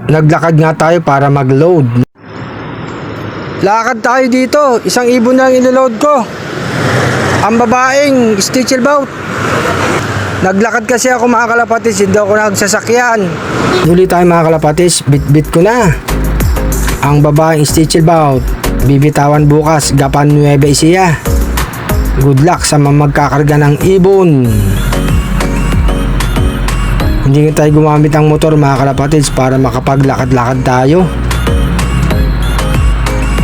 Naglakad nga tayo para mag-load. Lakad tayo dito. Isang ibon na ang ilo-load ko. Ang babaeng stichelbout. Naglakad kasi ako mga kalapatis. Hindi ako nagsasakyan. Huli tayo mga kalapatis. Bit-bit ko na. Ang babaeng stichelbout. Bibitawan bukas. Gapan 9 siya. Good luck sa magkakarga ng ibon. Hindi nga tayo gumamit ang motor mga kalapatids para makapaglakad-lakad tayo.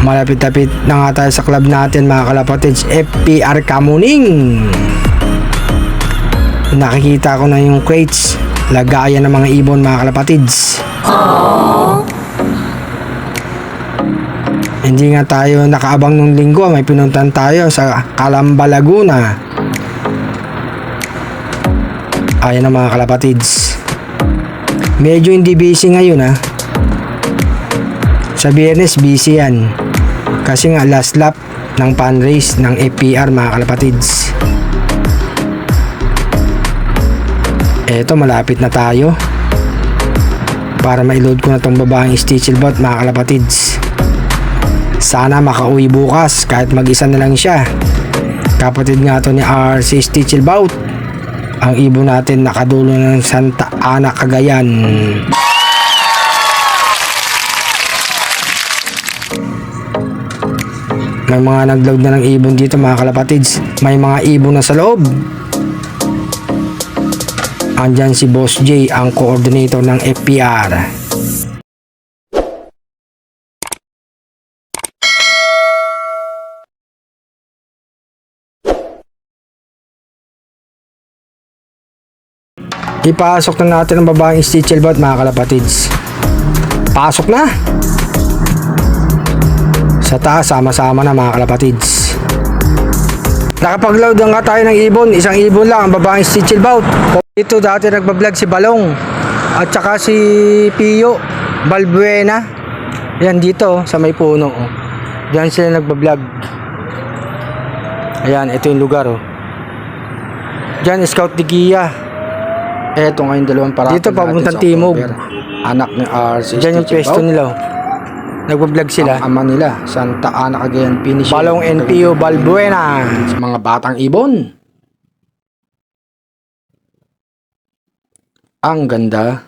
Malapit-lapit na nga tayo sa club natin mga kalapatids, FPR Kamuning. Nakikita ko na yung crates, lagayan ng mga ibon mga kalapatids. Hindi nga tayo nakaabang nung linggo, may pinuntan tayo sa Calamba, Laguna. Ayan ang mga kalapatids. Medyo hindi busy ngayon ha. Sa Biyernes busy yan. Kasi nga last lap ng fan race ng FPR mga kalapatids. Eto malapit na tayo. Para ma-load ko na tong babaeng stichelbout mga kalapatids. Sana makauwi bukas kahit mag-isa na lang siya. Kapatid nga to ni RC Stichelbout. Ang ibon natin nakadulo ng Santa Ana, Cagayan. May mga nagload na ng ibon dito mga kalapatids. May mga ibon na sa loob. Andyan si Boss J, ang coordinator ng FPR. Ipasok na natin ang babaeng stichelbout mga kalapatids. Pasok na. Sa taas, sama-sama na mga kalapatids. Nakapag-load nga tayo ng ibon. Isang ibon lang, ang babaeng stichelbout. Dito dati nagbablog si Balong at saka si Pio Balbuena. Yan dito sa may puno. Diyan sila nagbablog. Ayan, ito yung lugar. Diyan, Scout de Gia. Eto nga yung dalawang parating dito papuntang Timog. Anak ni RC. Diyan yung pwesto nila. Nagbablog sila. Ang ama nila, Santa Ana, Cagayan, Finish. Balong NPO Balbuena. Sa mga batang ibon. Ang ganda.